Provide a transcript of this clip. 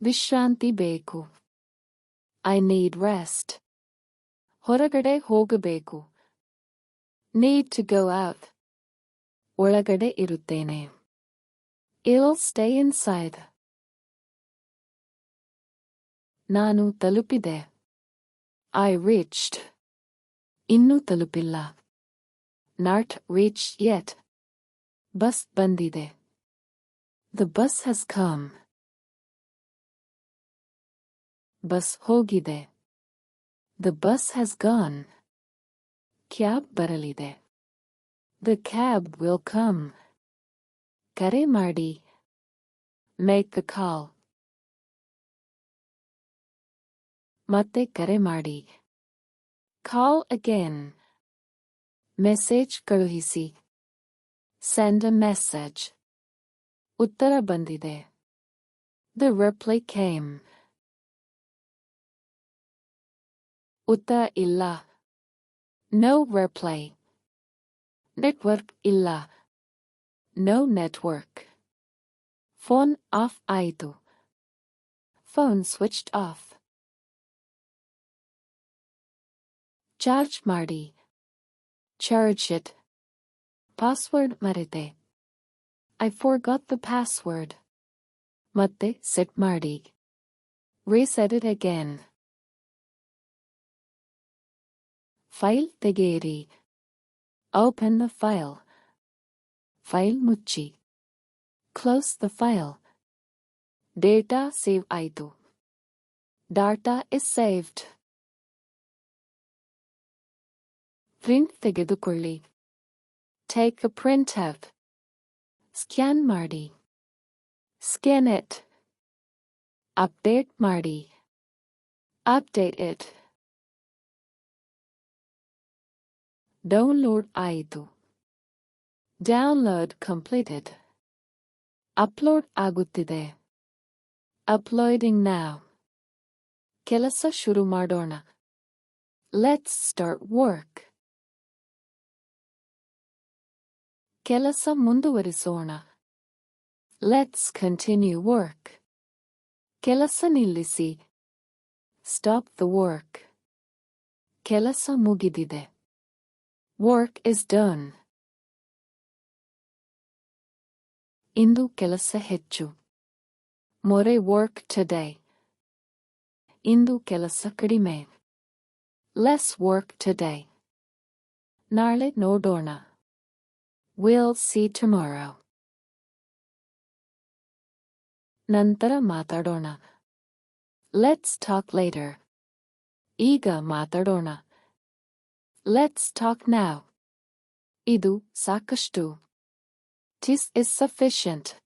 ವಿಶ್ರಾಂತಿ ಬೇಕು. I need rest. ಹೊರಗಡೆ ಹೋಗಬೇಕು. Need to go out. ಒಳಗಡೆ ಇರುತ್ತೇನೆ. I'll stay inside. ನಾನು ತಲುಪಿದೆ. I reached. ಇನ್ನೂ ತಲುಪಿಲ್ಲ. Not reached yet. ಬಸ್ ಬಂದಿದೆ. The bus has come. Bus ಹೋಗಿದೆ. The bus has gone. Cab ಬರಲಿದೆ. The cab will come. ಕರೆ ಮಾಡಿ. Make a call. ಮತ್ತೆ ಕರೆ ಮಾಡಿ. Call again. ಮೆಸೇಜ್ ಕಳುಹಿಸಿ. Send a message. ಉತ್ತರ ಬಂದಿದೆ. The reply came. ಉತ್ತರ ಇಲ್ಲ. No reply. Network ಇಲ್ಲ. No network. ಫೋನ್ ಆಫ್ ಆಯಿತು. Phone switched off. ಚಾರ್ಜ್ ಮಾಡಿ. Charge it. ಪಾಸ್ವರ್ಡ್ ಮರೆತೆ. I forgot the password. ಮತ್ತೆ ಸೆಟ್ ಮಾಡಿ. Reset it again. ಫೈಲ್ ತೆಗೆಯಿರಿ. Open the file. ಫೈಲ್ ಮುಚ್ಚಿ. Close the file. Data save ಆಯಿತು. Data is saved. Print ತೆಗೆದುಕೊಳ್ಳಿ. Take a printout. Scan ಮಾಡಿ. Scan it. Update ಮಾಡಿ. Update it. Download ಆಯಿತು. Download completed. Upload ಆಗುತ್ತಿದೆ. Uploading now. ಕೆಲಸ ಶುರು ಮಾಡೋಣ. Let's start work. ಕೆಲಸ ಮುಂದುವರಿಸೋಣ. Let's continue work. ಕೆಲಸ ನಿಲ್ಲಿಸಿ. Stop the work. ಕೆಲಸ ಮುಗಿದಿದೆ. Work is done. ಇಂದು ಕೆಲಸ ಹೆಚ್ಚು. More work today. ಇಂದು ಕೆಲಸ ಕಡಿಮೆ. Less work today. ನಾಳೆ ನೋಡೋಣ. We'll see tomorrow. ನಂತರ ಮಾತಾಡೋಣ. Let's talk later. ಈಗ ಮಾತಾಡೋಣ. Let's talk now. ಇದು ಸಾಕಷ್ಟು. This is sufficient.